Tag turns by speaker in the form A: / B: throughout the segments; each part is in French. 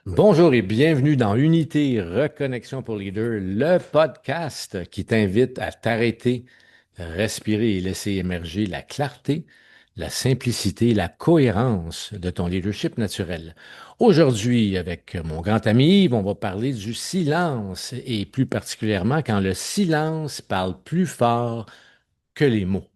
A: Bonjour et bienvenue dans Unité Reconnexion pour Leader, le podcast qui t'invite à t'arrêter, respirer et laisser émerger la clarté, la simplicité, la cohérence de ton leadership naturel. Aujourd'hui, avec mon grand ami Yves, on va parler du silence et plus particulièrement quand le silence parle plus fort que les mots.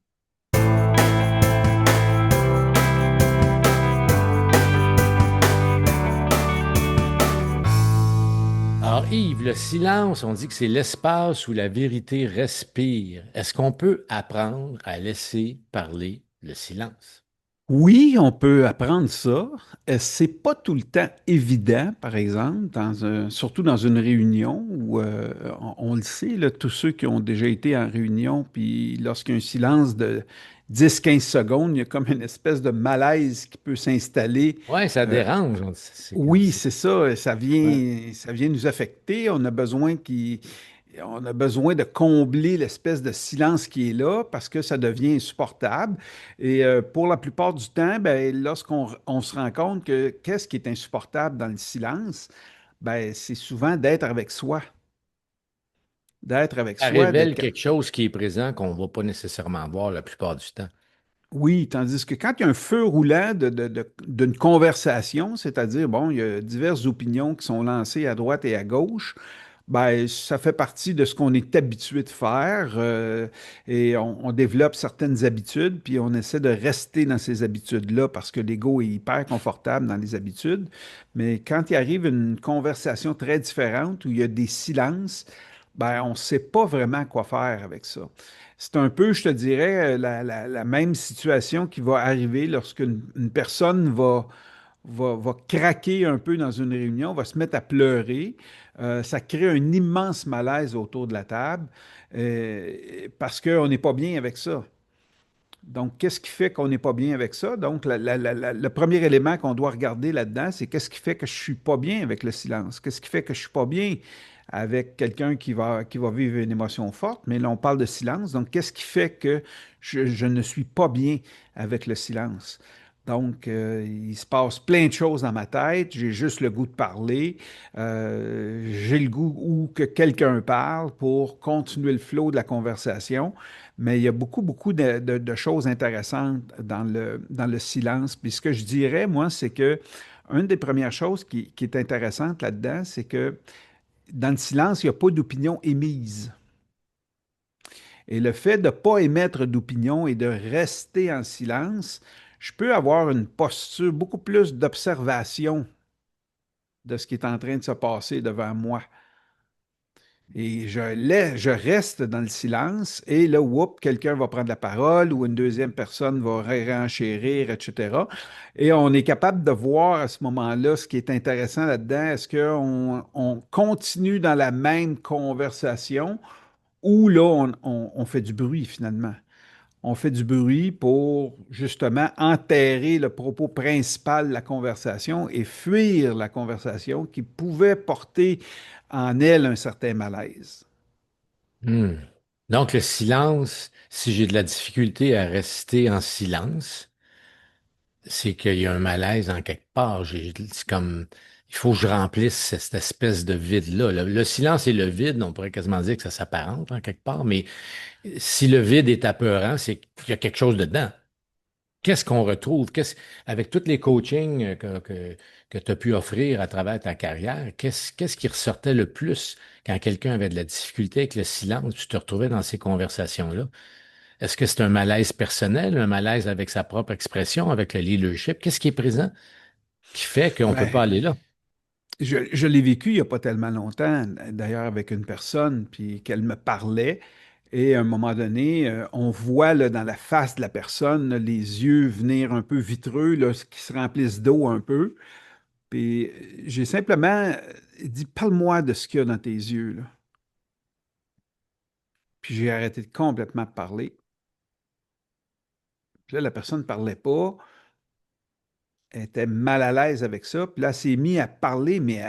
A: Alors, Yves, le silence, on dit que c'est l'espace où la vérité respire. Est-ce qu'on peut apprendre à laisser parler le silence?
B: Oui, on peut apprendre ça. C'est pas tout le temps évident, par exemple, surtout dans une réunion où on le sait, là, tous ceux qui ont déjà été en réunion, puis lorsqu'il y a un silence de 10-15 secondes, il y a comme une espèce de malaise qui peut s'installer.
A: Ouais, ça
B: Euh,
A: dérange.
B: oui, c'est ça,
A: Ouais.
B: ça vient nous affecter. On a besoin de combler l'espèce de silence qui est là parce que ça devient insupportable. Et pour la plupart du temps, ben, lorsqu'on se rend compte que qu'est-ce qui est insupportable dans le silence, ben, c'est souvent d'être avec
A: Ça
B: soi,
A: révèle quelque chose qui est présent qu'on ne va pas nécessairement voir la plupart du temps.
B: Oui, tandis que quand il y a un feu roulant d'une conversation, c'est-à-dire, bon, il y a diverses opinions qui sont lancées à droite et à gauche, ben, ça fait partie de ce qu'on est habitué de faire et on développe certaines habitudes, puis on essaie de rester dans ces habitudes-là parce que l'ego est hyper confortable dans les habitudes. Mais quand il arrive une conversation très différente où il y a des silences, ben, on ne sait pas vraiment quoi faire avec ça. C'est un peu, je te dirais, la même situation qui va arriver lorsqu'une une personne va craquer un peu dans une réunion, va se mettre à pleurer. Ça crée un immense malaise autour de la table parce qu'on n'est pas bien avec ça. Donc, qu'est-ce qui fait qu'on n'est pas bien avec ça? Donc, le premier élément qu'on doit regarder là-dedans, c'est qu'est-ce qui fait que je ne suis pas bien avec le silence? Qu'est-ce qui fait que je ne suis pas bien avec quelqu'un qui va vivre une émotion forte? Mais là, on parle de silence. Donc, qu'est-ce qui fait que je ne suis pas bien avec le silence? Donc, il se passe plein de choses dans ma tête. J'ai juste le goût de parler. J'ai le goût ou que quelqu'un parle pour continuer le flot de la conversation. Mais il y a beaucoup, beaucoup de choses intéressantes dans le silence. Puis ce que je dirais, moi, c'est que une des premières choses qui est intéressante là-dedans, c'est que dans le silence, il n'y a pas d'opinion émise. Et le fait de ne pas émettre d'opinion et de rester en silence, je peux avoir une posture beaucoup plus d'observation de ce qui est en train de se passer devant moi. Et je reste dans le silence et là, whoop, quelqu'un va prendre la parole ou une deuxième personne va renchérir, etc. Et on est capable de voir à ce moment-là ce qui est intéressant là-dedans. Est-ce qu'on continue dans la même conversation ou là, on fait du bruit finalement? On fait du bruit pour justement enterrer le propos principal de la conversation et fuir la conversation qui pouvait porter en elle un certain malaise.
A: Hmm. Donc, le silence, si j'ai de la difficulté à rester en silence, c'est qu'il y a un malaise en quelque part. C'est comme, il faut que je remplisse cette espèce de vide-là. Le silence et le vide, on pourrait quasiment dire que ça s'apparente en quelque part, mais si le vide est apeurant, c'est qu'il y a quelque chose dedans. Qu'est-ce qu'on retrouve? Avec tous les coachings que tu as pu offrir à travers ta carrière, qu'est-ce qui ressortait le plus quand quelqu'un avait de la difficulté avec le silence, tu te retrouvais dans ces conversations-là? Est-ce que c'est un malaise personnel, un malaise avec sa propre expression, avec le leadership? Qu'est-ce qui est présent qui fait qu'on ne peut pas
B: Ben,
A: aller là?
B: je l'ai vécu il n'y a pas tellement longtemps, d'ailleurs avec une personne, puis qu'elle me parlait, et à un moment donné, on voit là, dans la face de la personne là, les yeux venir un peu vitreux, là, qui se remplissent d'eau un peu. Puis j'ai simplement dit, parle-moi de ce qu'il y a dans tes yeux, là. Puis j'ai arrêté de complètement de parler. Puis là, la personne ne parlait pas, elle était mal à l'aise avec ça. Puis là, elle s'est mise à parler, mais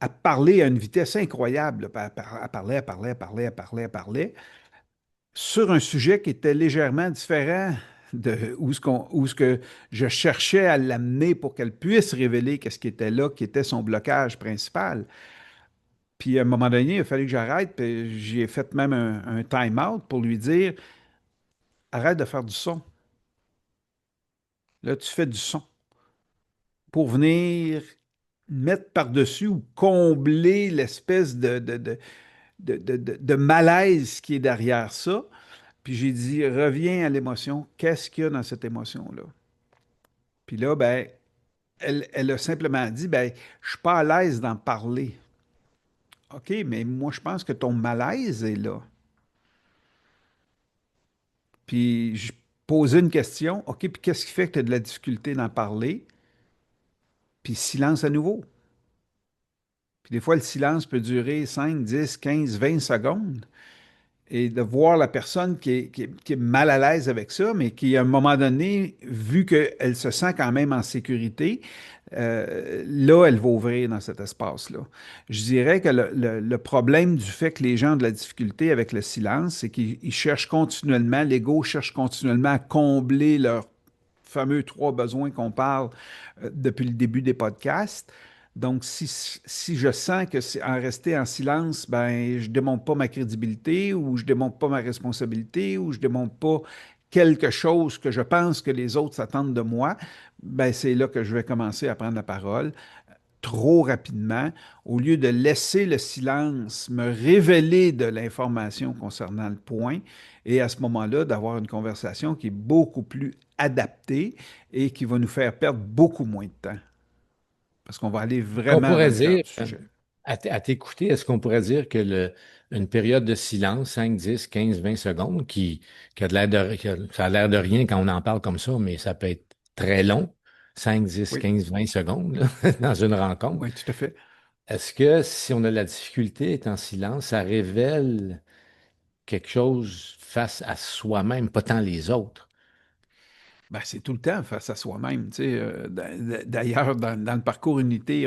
B: à parler à une vitesse incroyable, là. Elle parlait, elle parlait sur un sujet qui était légèrement différent où ce que je cherchais à l'amener pour qu'elle puisse révéler qu'est-ce qui était là, qui était son blocage principal. Puis à un moment donné, il a fallu que j'arrête, puis j'ai fait même un time-out pour lui dire, arrête de faire du son. Là, tu fais du son pour venir mettre par-dessus ou combler l'espèce de malaise qui est derrière ça. Puis j'ai dit, reviens à l'émotion. Qu'est-ce qu'il y a dans cette émotion-là? Puis là, ben, elle a simplement dit, ben, je suis pas à l'aise d'en parler. OK, mais moi, je pense que ton malaise est là. Puis je posais une question. OK, puis qu'est-ce qui fait que tu as de la difficulté d'en parler? Puis silence à nouveau. Puis des fois, le silence peut durer 5, 10, 15, 20 secondes. Et de voir la personne qui est mal à l'aise avec ça, mais qui, à un moment donné, vu qu'elle se sent quand même en sécurité, là, elle va ouvrir dans cet espace-là. Je dirais que le problème du fait que les gens ont de la difficulté avec le silence, c'est qu'ils cherchent continuellement, l'ego cherche continuellement à combler leurs fameux trois besoins qu'on parle depuis le début des podcasts. Donc, si je sens que c'est en rester en silence, ben, je ne démontre pas ma crédibilité ou je ne démontre pas ma responsabilité ou je ne démontre pas quelque chose que je pense que les autres s'attendent de moi, ben, c'est là que je vais commencer à prendre la parole trop rapidement, au lieu de laisser le silence me révéler de l'information concernant le point, et à ce moment-là, d'avoir une conversation qui est beaucoup plus adaptée et qui va nous faire perdre beaucoup moins de temps, parce qu'on va aller
A: Qu'on
B: vraiment dans
A: pourrait
B: le cœur
A: dire,
B: du sujet.
A: à t'écouter, est-ce qu'on pourrait dire que une période de silence, 5, 10, 15, 20 secondes, qui a de l'air ça a l'air de rien quand on en parle comme ça, mais ça peut être très long, 5, 10,
B: Oui,
A: 15, 20 secondes, là, dans une rencontre.
B: oui, tout à fait.
A: Est-ce que si on a de la difficulté à être en silence, ça révèle quelque chose face à soi-même, pas tant les autres?
B: Ben, c'est tout le temps face à soi-même. Tu sais, d'ailleurs, dans le parcours Unité,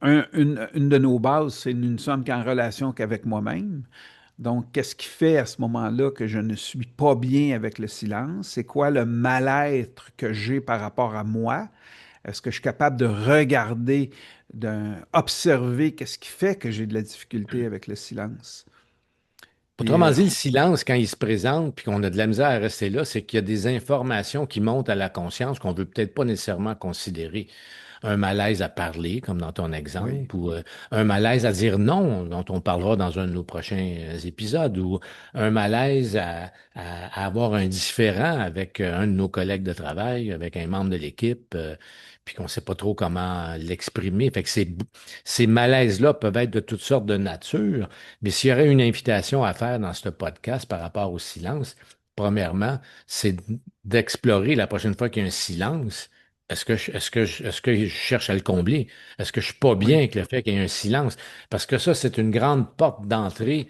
B: une de nos bases, c'est nous ne sommes qu'en relation qu'avec moi-même. Donc, qu'est-ce qui fait à ce moment-là que je ne suis pas bien avec le silence? C'est quoi le mal-être que j'ai par rapport à moi? Est-ce que je suis capable de regarder, d'observer qu'est-ce qui fait que j'ai de la difficulté avec le silence? Puis,
A: Autrement dit, le silence, quand il se présente puis qu'on a de la misère à rester là, c'est qu'il y a des informations qui montent à la conscience qu'on ne veut peut-être pas nécessairement considérer. Un malaise à parler, comme dans ton
B: oui,
A: exemple, ou un malaise à dire non, dont on parlera dans un de nos prochains épisodes, ou un malaise à avoir un différend avec un de nos collègues de travail, avec un membre de l'équipe, puis qu'on ne sait pas trop comment l'exprimer. Fait que ces malaises-là peuvent être de toutes sortes de nature. Mais s'il y aurait une invitation à faire dans ce podcast par rapport au silence, premièrement, c'est d'explorer la prochaine fois qu'il y a un silence. Est-ce que je cherche à le combler? Est-ce que je suis pas bien
B: oui.
A: avec le fait qu'il y ait un silence? Parce que ça, c'est une grande porte d'entrée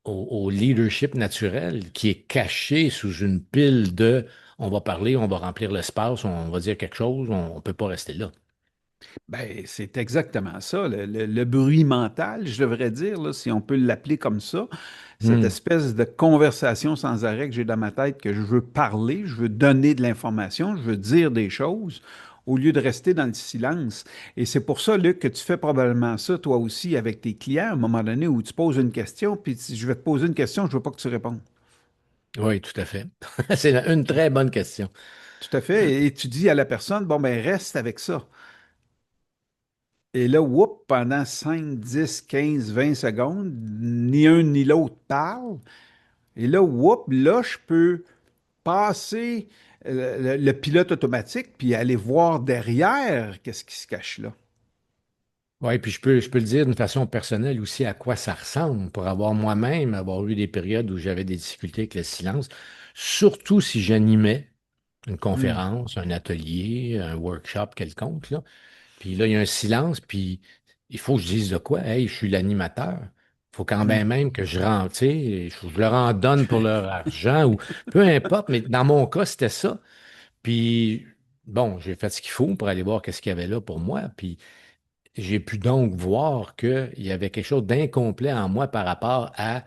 A: au leadership naturel qui est caché sous une pile de on va parler, on va remplir l'espace, on va dire quelque chose, on ne peut pas rester là.
B: Ben, c'est exactement ça. Le bruit mental, je devrais dire, là, si on peut l'appeler comme ça, cette
A: Hmm.
B: espèce de conversation sans arrêt que j'ai dans ma tête, que je veux parler, je veux donner de l'information, je veux dire des choses, au lieu de rester dans le silence. Et c'est pour ça, Luc, que tu fais probablement ça, toi aussi, avec tes clients, à un moment donné où tu poses une question, puis je vais te poser une question, je veux pas que tu répondes.
A: Oui, tout à fait. C'est une très bonne question.
B: Tout à fait. Et tu dis à la personne, bon, ben, reste avec ça. Et là, whoop, pendant 5, 10, 15, 20 secondes, ni un ni l'autre parle. Et là, whoop, là, je peux passer le pilote automatique puis aller voir derrière qu'est-ce qui se cache là.
A: Oui, puis je peux le dire d'une façon personnelle aussi à quoi ça ressemble pour avoir moi-même avoir eu des périodes où j'avais des difficultés avec le silence, surtout si j'animais une
B: Hmm.
A: conférence, un atelier, un workshop quelconque, là. Puis là, il y a un silence, puis il faut que je dise de quoi? Hey, je suis l'animateur. Il faut quand
B: Hmm.
A: même que je rentre, tu sais, je leur en donne pour leur argent ou peu importe, mais dans mon cas, c'était ça. Puis bon, j'ai fait ce qu'il faut pour aller voir qu'est-ce qu'il y avait là pour moi. Puis j'ai pu donc voir qu'il y avait quelque chose d'incomplet en moi par rapport à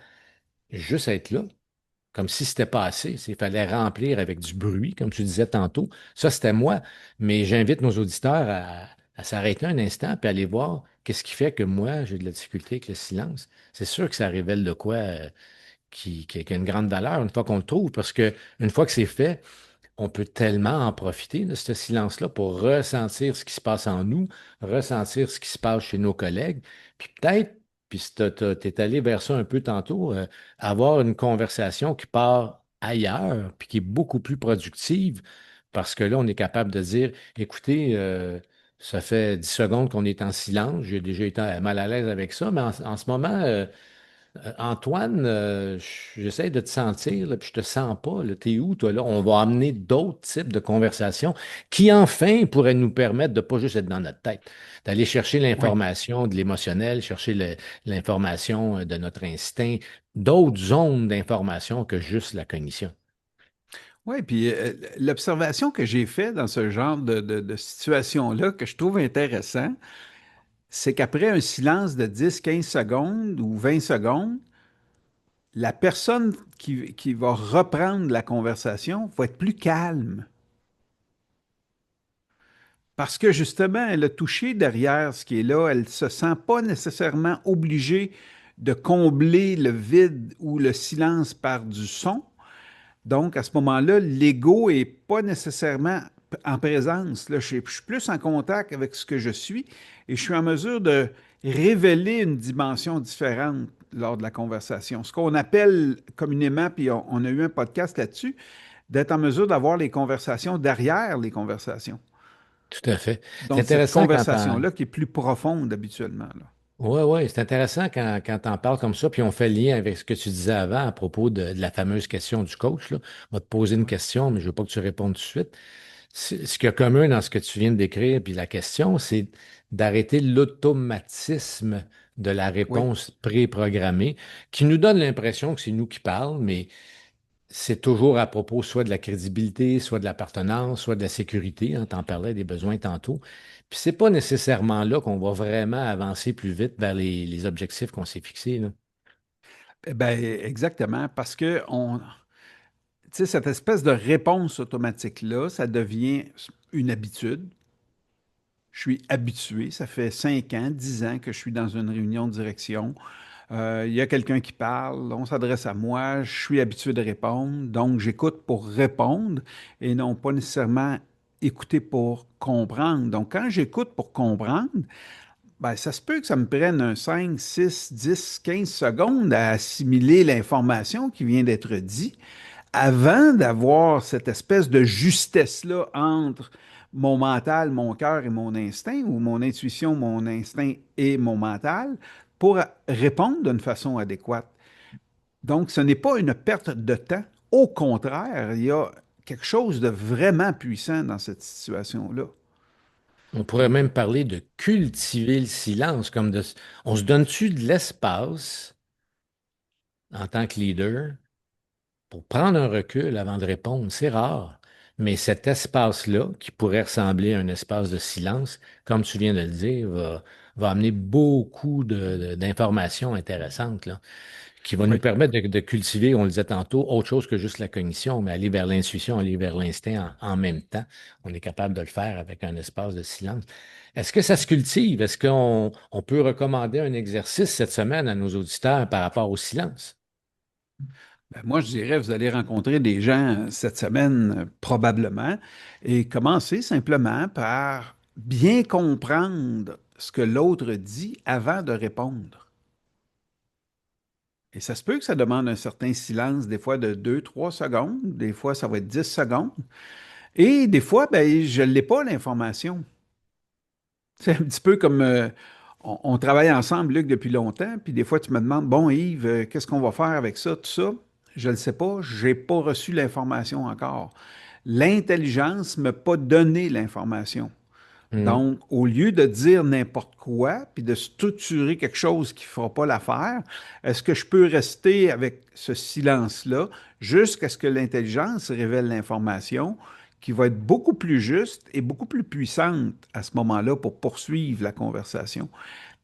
A: juste être là. comme si c'était pas assez. Il fallait remplir avec du bruit, comme tu disais tantôt. Ça, c'était moi. Mais j'invite nos auditeurs à s'arrêter un instant et aller voir qu'est-ce qui fait que moi, j'ai de la difficulté avec le silence. C'est sûr que ça révèle de quoi qui a une grande valeur une fois qu'on le trouve, parce que une fois que c'est fait, on peut tellement en profiter de ce silence-là pour ressentir ce qui se passe en nous, ressentir ce qui se passe chez nos collègues, puis peut-être, puis tu es allé vers ça un peu tantôt, avoir une conversation qui part ailleurs, puis qui est beaucoup plus productive, parce que là, on est capable de dire, écoutez, ça fait 10 secondes qu'on est en silence, j'ai déjà été mal à l'aise avec ça, mais en ce moment, Antoine, j'essaie de te sentir, là, puis je te sens pas. Là, t'es où, toi, là? On va amener d'autres types de conversations qui, enfin, pourraient nous permettre de pas juste être dans notre tête, d'aller chercher
B: Oui.
A: l'information de l'émotionnel, chercher l'information de notre instinct, d'autres zones d'information que juste la cognition.
B: Oui, puis l'observation que j'ai faite dans ce genre de situation-là, que je trouve intéressant, c'est qu'après un silence de 10, 15 secondes ou 20 secondes, la personne qui va reprendre la conversation va être plus calme. Parce que justement, elle a touché derrière ce qui est là. Elle ne se sent pas nécessairement obligée de combler le vide ou le silence par du son. Donc, à ce moment-là, l'ego n'est pas nécessairement en présence. Là, je suis plus en contact avec ce que je suis et je suis en mesure de révéler une dimension différente lors de la conversation. Ce qu'on appelle communément, puis on a eu un podcast là-dessus, d'être en mesure d'avoir les conversations derrière les conversations.
A: Tout à fait. C'est
B: Donc, cette
A: intéressant quand
B: conversation-là qui est plus profonde habituellement, là.
A: Oui, oui, c'est intéressant quand tu en parles comme ça, puis on fait le lien avec ce que tu disais avant à propos de la fameuse question du coach, là. On va te poser une
B: Ouais.
A: question, mais je veux pas que tu répondes tout de suite. Ce qu'il y a commun dans ce que tu viens de décrire, puis la question, c'est d'arrêter l'automatisme de la
B: Oui.
A: réponse préprogrammée, qui nous donne l'impression que c'est nous qui parlons, mais c'est toujours à propos soit de la crédibilité, soit de l'appartenance, soit de la sécurité. On t'en parlait des besoins tantôt. Puis c'est pas nécessairement là qu'on va vraiment avancer plus vite vers les objectifs qu'on s'est fixés, là.
B: Eh ben, exactement, parce que tu sais, cette espèce de réponse automatique-là, ça devient une habitude. Je suis habitué, ça fait 5 ans, 10 ans que je suis dans une réunion de direction. Il y a quelqu'un qui parle, on s'adresse à moi, je suis habitué de répondre, donc j'écoute pour répondre et non pas nécessairement écouter pour comprendre. Donc, quand j'écoute pour comprendre, ben, ça se peut que ça me prenne un 5, 6, 10, 15 secondes à assimiler l'information qui vient d'être dit avant d'avoir cette espèce de justesse-là entre mon mental, mon cœur et mon instinct, ou mon intuition, mon instinct et mon mental, pour répondre d'une façon adéquate. Donc, ce n'est pas une perte de temps. Au contraire, il y a quelque chose de vraiment puissant dans cette situation-là.
A: On pourrait même parler de cultiver le silence, on se donne-tu de l'espace en tant que leader pour prendre un recul avant de répondre? C'est rare. Mais cet espace-là, qui pourrait ressembler à un espace de silence, comme tu viens de le dire, va amener beaucoup d'informations intéressantes, là, qui va nous
B: Oui.
A: permettre de cultiver, on le disait tantôt, autre chose que juste la cognition, mais aller vers l'intuition, aller vers l'instinct en même temps. On est capable de le faire avec un espace de silence. Est-ce que ça se cultive? Est-ce qu'on peut recommander un exercice cette semaine à nos auditeurs par rapport au silence?
B: Ben, moi, je dirais, vous allez rencontrer des gens cette semaine, probablement, et commencez simplement par bien comprendre ce que l'autre dit avant de répondre. Et ça se peut que ça demande un certain silence, des fois de 2, 3 secondes, des fois ça va être 10 secondes, et des fois, ben, je ne l'ai pas l'information. C'est un petit peu comme on travaille ensemble, Luc, depuis longtemps, puis des fois tu me demandes, bon Yves, qu'est-ce qu'on va faire avec ça, tout ça? Je ne le sais pas, je n'ai pas reçu l'information encore. L'intelligence ne m'a pas donné l'information.
A: Mhm.
B: Donc, au lieu de dire n'importe quoi, puis de structurer quelque chose qui ne fera pas l'affaire, est-ce que je peux rester avec ce silence-là jusqu'à ce que l'intelligence révèle l'information qui va être beaucoup plus juste et beaucoup plus puissante à ce moment-là pour poursuivre la conversation?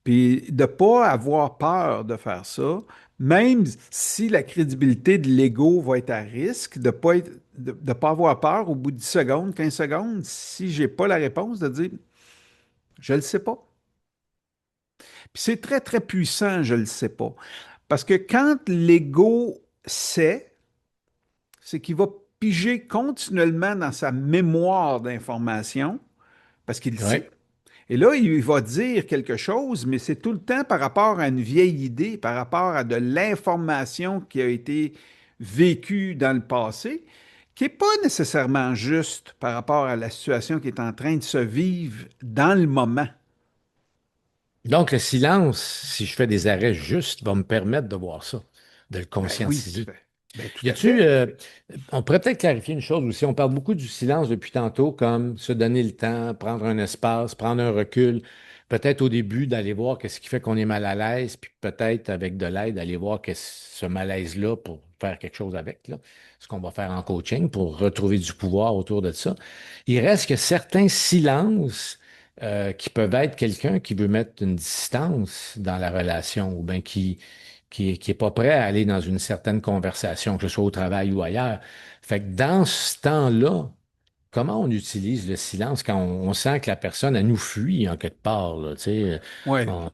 B: Puis de ne pas avoir peur de faire ça, même si la crédibilité de l'ego va être à risque, de pas avoir peur au bout de 10 secondes, 15 secondes, si j'ai pas la réponse, de dire, je le sais pas. Puis c'est très, très puissant, je le sais pas. Parce que quand l'ego sait, c'est qu'il va piger continuellement dans sa mémoire d'information, parce qu'il
A: Ouais.
B: sait. Et là, il va dire quelque chose, mais c'est tout le temps par rapport à une vieille idée, par rapport à de l'information qui a été vécue dans le passé, qui n'est pas nécessairement juste par rapport à la situation qui est en train de se vivre dans le moment.
A: Donc, le silence, si je fais des arrêts justes, va me permettre de voir ça, de le
B: Ben oui,
A: conscientiser.
B: ben tout
A: Y
B: à
A: a-tu,
B: fait.
A: on pourrait peut-être clarifier une chose aussi. On parle beaucoup du silence depuis tantôt, comme se donner le temps, prendre un espace, prendre un recul. Peut-être au début d'aller voir qu'est-ce qui fait qu'on est mal à l'aise, puis peut-être avec de l'aide, aller voir ce malaise-là pour faire quelque chose avec, là. Ce qu'on va faire en coaching pour retrouver du pouvoir autour de ça. Il reste que certains silences qui peuvent être quelqu'un qui veut mettre une distance dans la relation ou bien qui est pas prêt à aller dans une certaine conversation, que ce soit au travail ou ailleurs. Fait que dans ce temps-là, comment on utilise le silence quand on sent que la personne, elle nous fuit en quelque part, là, tu sais,
B: Oui,
A: on-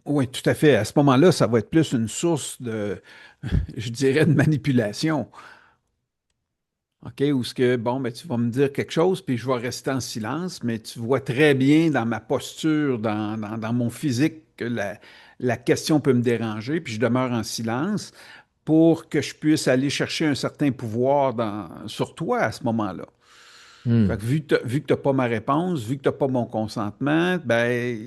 B: oui, tout à fait. À ce moment-là, ça va être plus une source je dirais, de manipulation. OK, ou ce que, bon, ben, tu vas me dire quelque chose, puis je vais rester en silence, mais tu vois très bien dans ma posture, dans mon physique, que la question peut me déranger, puis je demeure en silence pour que je puisse aller chercher un certain pouvoir sur toi à ce moment-là. Fait
A: Hmm.
B: que vu que tu n'as pas ma réponse, vu que tu n'as pas mon consentement, ben,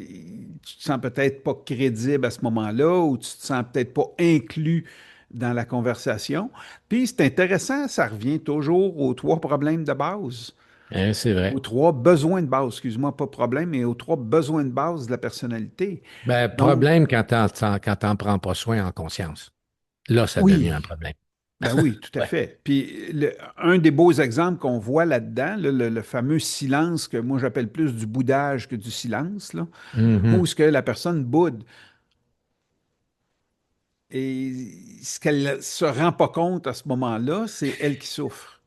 B: tu te sens peut-être pas crédible à ce moment-là ou tu te sens peut-être pas inclus dans la conversation. Puis c'est intéressant, ça revient toujours aux trois problèmes de base,
A: C'est
B: aux
A: vrai.
B: trois besoins de base, excuse-moi, pas problème, mais aux trois besoins de base de la personnalité.
A: Ben,
B: Donc,
A: problème quand t'en prends pas soin en conscience. Là, ça devient un
B: oui,
A: problème.
B: ben oui, tout à
A: Ouais.
B: fait. Puis un des beaux exemples qu'on voit là-dedans, là, le fameux silence que moi j'appelle plus du boudage que du silence, là, où
A: Mhm.
B: ce que la personne boude et ce qu'elle se rend pas compte à ce moment-là, c'est elle qui souffre.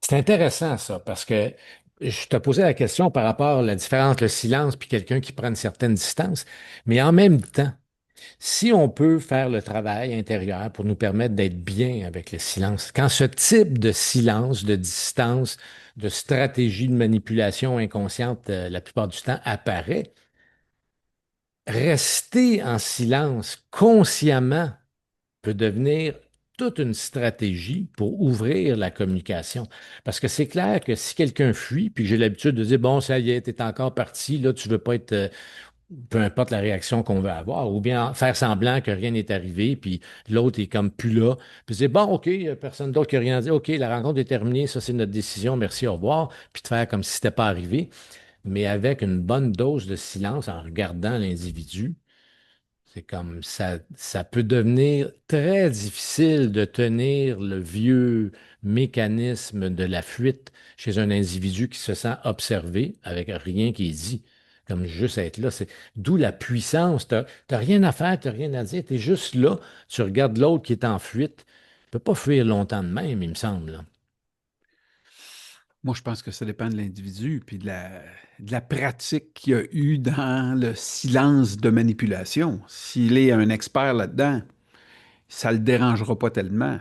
A: C'est intéressant, ça, parce que je te posais la question par rapport à la différence entre le silence puis quelqu'un qui prend une certaine distance, mais en même temps, si on peut faire le travail intérieur pour nous permettre d'être bien avec le silence, quand ce type de silence, de distance, de stratégie de manipulation inconsciente, la plupart du temps apparaît, rester en silence consciemment peut devenir toute une stratégie pour ouvrir la communication. Parce que c'est clair que si quelqu'un fuit, puis que j'ai l'habitude de dire, bon, ça y est, t'es encore parti, là, tu veux pas être, peu importe la réaction qu'on veut avoir, ou bien faire semblant que rien n'est arrivé, puis l'autre est comme plus là, puis c'est bon, OK, y a personne d'autre qui a rien dit, OK, la rencontre est terminée, ça c'est notre décision, merci, au revoir, puis de faire comme si c'était pas arrivé, mais avec une bonne dose de silence en regardant l'individu. C'est comme ça peut devenir très difficile de tenir le vieux mécanisme de la fuite chez un individu qui se sent observé avec rien qui est dit, comme juste être là. C'est d'où la puissance. T'as rien à faire, t'as rien à dire, t'es juste là, tu regardes l'autre qui est en fuite. Tu peux pas fuir longtemps de même, il me semble, là.
B: Moi, je pense que ça dépend de l'individu puis de la pratique qu'il y a eu dans le silence de manipulation. S'il est un expert là-dedans, ça ne le dérangera pas tellement.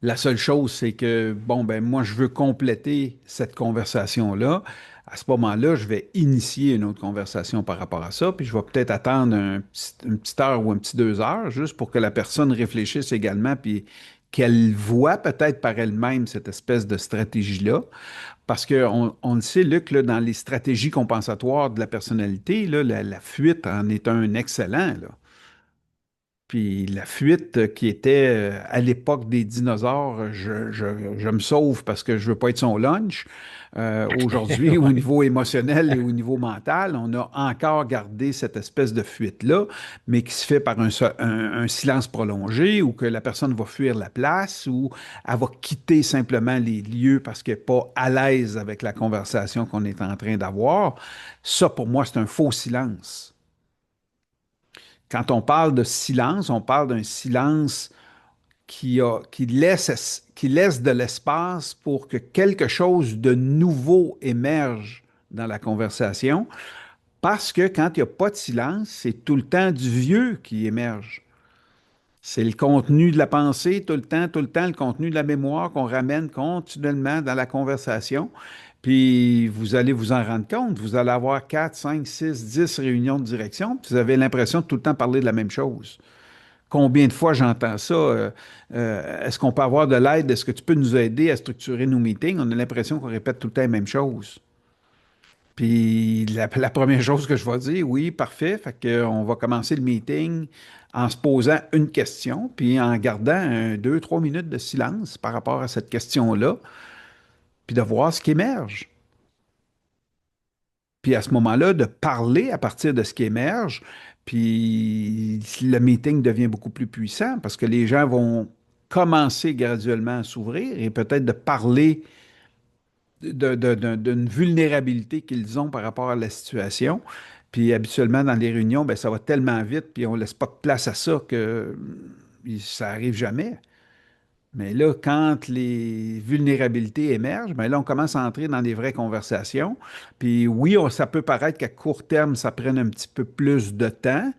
B: La seule chose, c'est que, bon, ben, moi, je veux compléter cette conversation-là. À ce moment-là, je vais initier une autre conversation par rapport à ça, puis je vais peut-être attendre une petite heure ou un petit 2 heures, juste pour que la personne réfléchisse également, puis qu'elle voit peut-être par elle-même cette espèce de stratégie-là. Parce qu'on le sait, Luc, là, dans les stratégies compensatoires de la personnalité, là, la fuite en est un excellent, là. Puis la fuite qui était à l'époque des dinosaures, je me sauve parce que je veux pas être son lunch. Aujourd'hui, au
A: Ouais.
B: niveau émotionnel et au niveau mental, on a encore gardé cette espèce de fuite-là, mais qui se fait par un silence prolongé ou que la personne va fuir la place ou elle va quitter simplement les lieux parce qu'elle n'est pas à l'aise avec la conversation qu'on est en train d'avoir. Ça, pour moi, c'est un faux silence. Quand on parle de silence, on parle d'un silence qui laisse de l'espace pour que quelque chose de nouveau émerge dans la conversation, parce que quand il n'y a pas de silence, c'est tout le temps du vieux qui émerge. C'est le contenu de la pensée, tout le temps, le contenu de la mémoire qu'on ramène continuellement dans la conversation. Puis vous allez vous en rendre compte. Vous allez avoir 4, 5, 6, 10 réunions de direction, puis vous avez l'impression de tout le temps parler de la même chose. Combien de fois j'entends ça? Est-ce qu'on peut avoir de l'aide? Est-ce que tu peux nous aider à structurer nos meetings? On a l'impression qu'on répète tout le temps la même chose. Puis la première chose que je vais dire, oui, parfait, fait qu'on va commencer le meeting en se posant une question, puis en gardant 2, 3 minutes de silence par rapport à cette question-là, puis de voir ce qui émerge. Puis à ce moment-là, de parler à partir de ce qui émerge, puis le meeting devient beaucoup plus puissant parce que les gens vont commencer graduellement à s'ouvrir et peut-être de parler d'une vulnérabilité qu'ils ont par rapport à la situation. Puis habituellement, dans les réunions, ben, ça va tellement vite, puis on ne laisse pas de place à ça que ça arrive jamais. Mais là, quand les vulnérabilités émergent, ben là, on commence à entrer dans des vraies conversations. Puis oui, ça peut paraître qu'à court terme, ça prenne un petit peu plus de temps,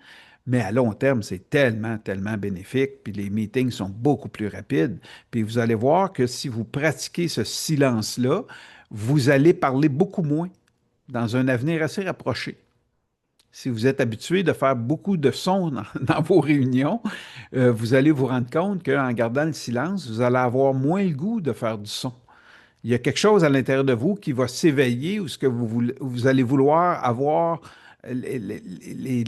B: mais à long terme, c'est tellement, tellement bénéfique. Puis les meetings sont beaucoup plus rapides. Puis vous allez voir que si vous pratiquez ce silence-là, vous allez parler beaucoup moins dans un avenir assez rapproché. Si vous êtes habitué de faire beaucoup de sons dans vos réunions, vous allez vous rendre compte qu'en gardant le silence, vous allez avoir moins le goût de faire du son. Il y a quelque chose à l'intérieur de vous qui va s'éveiller ou ce que vous allez vouloir avoir les- les-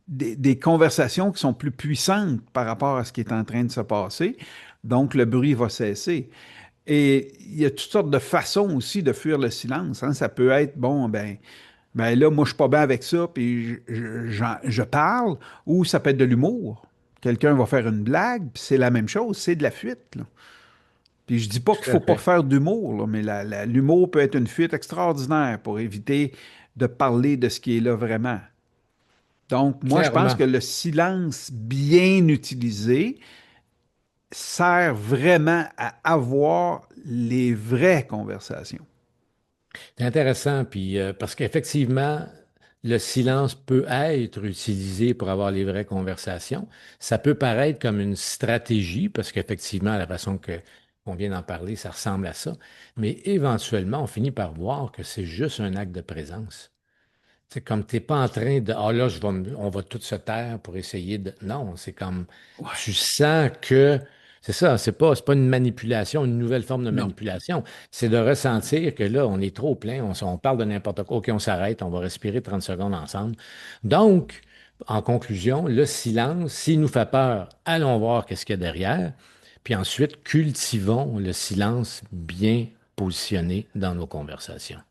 B: les- des conversations qui sont plus puissantes par rapport à ce qui est en train de se passer. Donc, le bruit va cesser. Et il y a toutes sortes de façons aussi de fuir le silence, hein. Ça peut être, bon, ben là, moi, je suis pas bien avec ça, puis je parle, ou ça peut être de l'humour. Quelqu'un va faire une blague, puis c'est la même chose, c'est de la fuite, là. Puis je dis pas qu'il
A: Tout à
B: faut pas
A: fait.
B: faire d'humour, là, mais l'humour peut être une fuite extraordinaire pour éviter de parler de ce qui est là vraiment. Donc, moi, je pense
A: Clairement.
B: que le silence bien utilisé sert vraiment à avoir les vraies conversations.
A: C'est intéressant, puis parce qu'effectivement, le silence peut être utilisé pour avoir les vraies conversations. Ça peut paraître comme une stratégie, parce qu'effectivement, la façon que on vient d'en parler, ça ressemble à ça. Mais éventuellement, on finit par voir que c'est juste un acte de présence. C'est comme tu n'es pas en train de ah là, on va tout se taire pour essayer de. Non, c'est comme
B: Ouais.
A: tu sens que c'est ça, c'est pas une manipulation, une nouvelle forme de
B: Non.
A: manipulation. C'est de ressentir que là, on est trop plein, on parle de n'importe quoi, OK, on s'arrête, on va respirer 30 secondes ensemble. Donc, en conclusion, le silence, s'il nous fait peur, allons voir qu'est-ce qu'il y a derrière. Puis ensuite, cultivons le silence bien positionné dans nos conversations.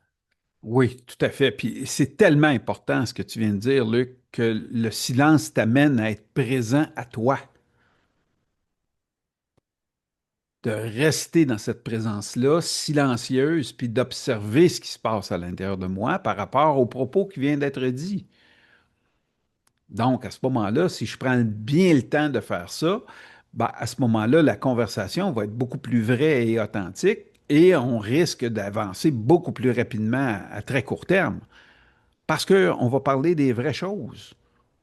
B: Oui, tout à fait. Puis c'est tellement important ce que tu viens de dire, Luc, que le silence t'amène à être présent à toi, de rester dans cette présence-là, silencieuse, puis d'observer ce qui se passe à l'intérieur de moi par rapport aux propos qui viennent d'être dits. Donc, à ce moment-là, si je prends bien le temps de faire ça, ben, à ce moment-là, la conversation va être beaucoup plus vraie et authentique et on risque d'avancer beaucoup plus rapidement à très court terme parce qu'on va parler des vraies choses.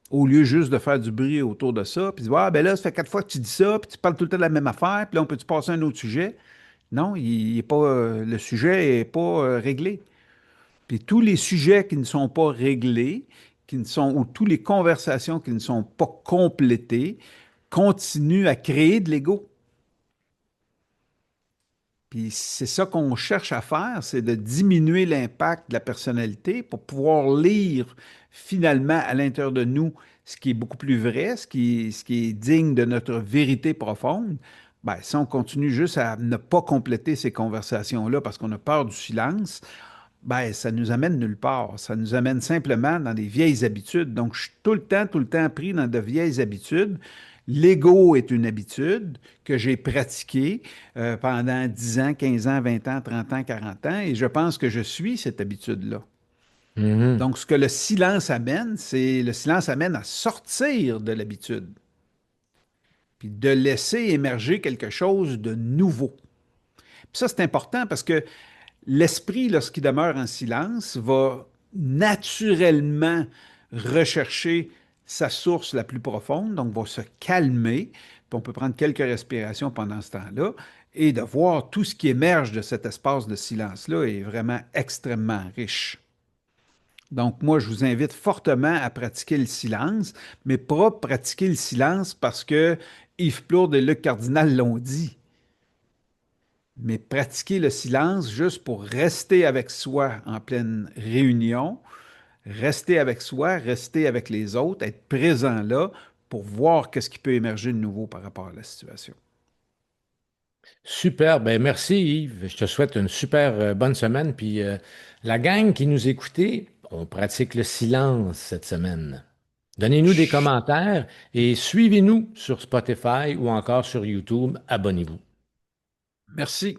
B: Au lieu juste de faire du bruit autour de ça, puis de dire, ah, ben là, ça fait 4 fois que tu dis ça, puis tu parles tout le temps de la même affaire, puis là, on peut-tu passer à un autre sujet? Non, il est pas, le sujet n'est pas réglé. Puis tous les sujets qui ne sont pas réglés, ou toutes les conversations qui ne sont pas complétées, continuent à créer de l'ego. Puis c'est ça qu'on cherche à faire, c'est de diminuer l'impact de la personnalité pour pouvoir lire finalement à l'intérieur de nous ce qui est beaucoup plus vrai, ce qui est digne de notre vérité profonde. Ben, si on continue juste à ne pas compléter ces conversations-là parce qu'on a peur du silence, ben, ça nous amène nulle part. Ça nous amène simplement dans des vieilles habitudes. Donc, je suis tout le temps pris dans de vieilles habitudes. L'ego est une habitude que j'ai pratiquée pendant 10 ans, 15 ans, 20 ans, 30 ans, 40 ans, et je pense que je suis cette habitude-là.
A: Mhm.
B: Donc, ce que le silence amène, c'est le silence amène à sortir de l'habitude, puis de laisser émerger quelque chose de nouveau. Puis ça, c'est important parce que l'esprit, lorsqu'il demeure en silence, va naturellement rechercher sa source la plus profonde, donc va se calmer, puis on peut prendre quelques respirations pendant ce temps-là, et de voir tout ce qui émerge de cet espace de silence-là est vraiment extrêmement riche. Donc, moi, je vous invite fortement à pratiquer le silence, mais pas pratiquer le silence parce que Yves Plourde et Luc Cardinal l'ont dit, mais pratiquer le silence juste pour rester avec soi en pleine réunion, rester avec soi, rester avec les autres, être présent là pour voir qu'est-ce qui peut émerger de nouveau par rapport à la situation.
A: Super, ben merci Yves. Je te souhaite une super bonne semaine. Puis la gang qui nous écoutait, on pratique le silence cette semaine. Donnez-nous des
B: Chut.
A: commentaires et suivez-nous sur Spotify ou encore sur YouTube. Abonnez-vous.
B: Merci.